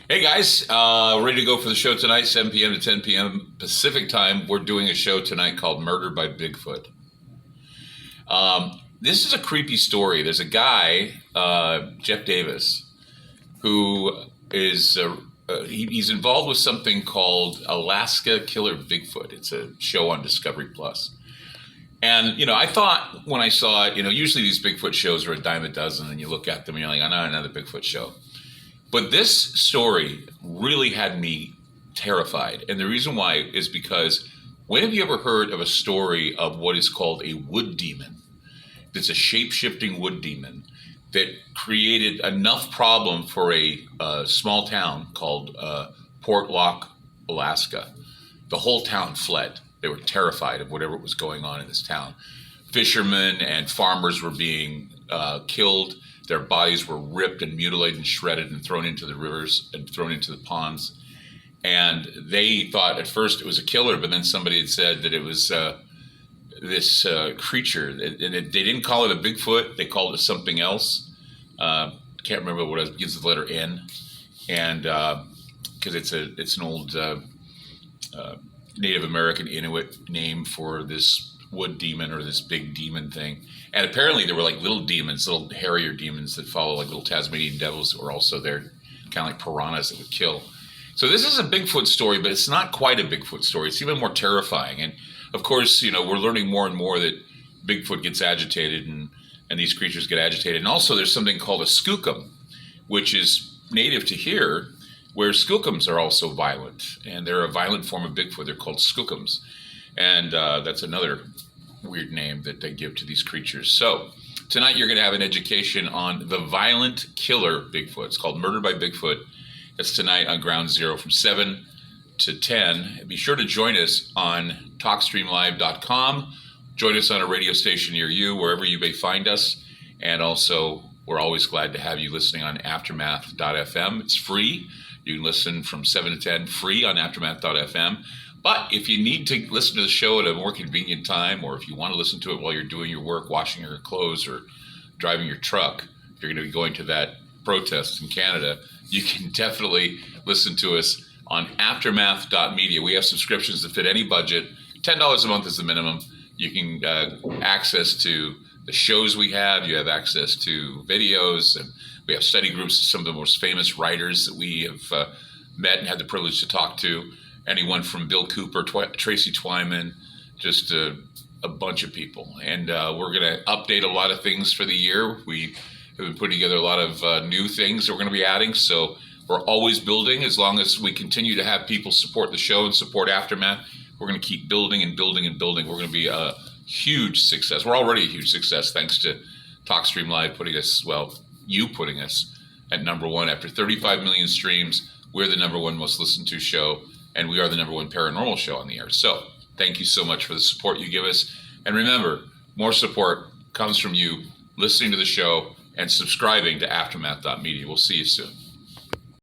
Hey guys, ready to go for the show tonight, 7 p.m. to 10 p.m. Pacific time. We're doing a show tonight called Murder by Bigfoot. This is a creepy story. There's a guy, Jeff Davis, who is he's involved with something called Alaska Killer Bigfoot. It's a show on Discovery Plus. And, I thought when I saw it, usually these Bigfoot shows are a dime a dozen, and you look at them and you're like, I know another Bigfoot show. But this story really had me terrified. And the reason why is because when have you ever heard of a story of what is called a wood demon? It's a shape-shifting wood demon that created enough problem for a small town called Portlock, Alaska. The whole town fled. They were terrified of whatever was going on in this town. Fishermen and farmers were being killed. Their bodies were ripped and mutilated and shredded and thrown into the rivers and thrown into the ponds. And they thought at first it was a killer, but then somebody had said that it was this creature. And they didn't call it a Bigfoot. They called it something else. Can't remember what it begins with the letter N. And because it's an old Native American Inuit name for this wood demon or this big demon thing. And apparently there were like little demons, little hairier demons that follow, like little Tasmanian devils that were also there, kind of like piranhas that would kill. So this is a Bigfoot story, but it's not quite a Bigfoot story. It's even more terrifying. And of course, we're learning more and more that Bigfoot gets agitated and these creatures get agitated. And also there's something called a skookum, which is native to here, where skookums are also violent. And they're a violent form of Bigfoot. They're called skookums. And that's another weird name that they give to these creatures. So tonight you're going to have an education on the violent killer Bigfoot. It's called Murder by Bigfoot. That's tonight on Ground Zero from 7 to 10. Be sure to join us on TalkStreamLive.com. Join us on a radio station near you, wherever you may find us. And also, we're always glad to have you listening on Aftermath.fm. It's free. You can listen from 7 to 10 free on Aftermath.fm. But if you need to listen to the show at a more convenient time, or if you want to listen to it while you're doing your work, washing your clothes or driving your truck, if you're going to be going to that protest in Canada, you can definitely listen to us on aftermath.media. We have subscriptions that fit any budget. $10 a month is the minimum. You can access to the shows we have. You have access to videos, and we have study groups of some of the most famous writers that we have met and had the privilege to talk to. Anyone from Bill Cooper, Tracy Twyman, just a bunch of people. And we're going to update a lot of things for the year. We have been putting together a lot of new things that we're going to be adding. So we're always building. As long as we continue to have people support the show and support Aftermath, we're going to keep building and building and building. We're going to be a huge success. We're already a huge success thanks to TalkStream Live putting us at number one. After 35 million streams, we're the number one most listened to show. And we are the number one paranormal show on the air. So thank you so much for the support you give us. And remember, more support comes from you listening to the show and subscribing to Aftermath.media. We'll see you soon.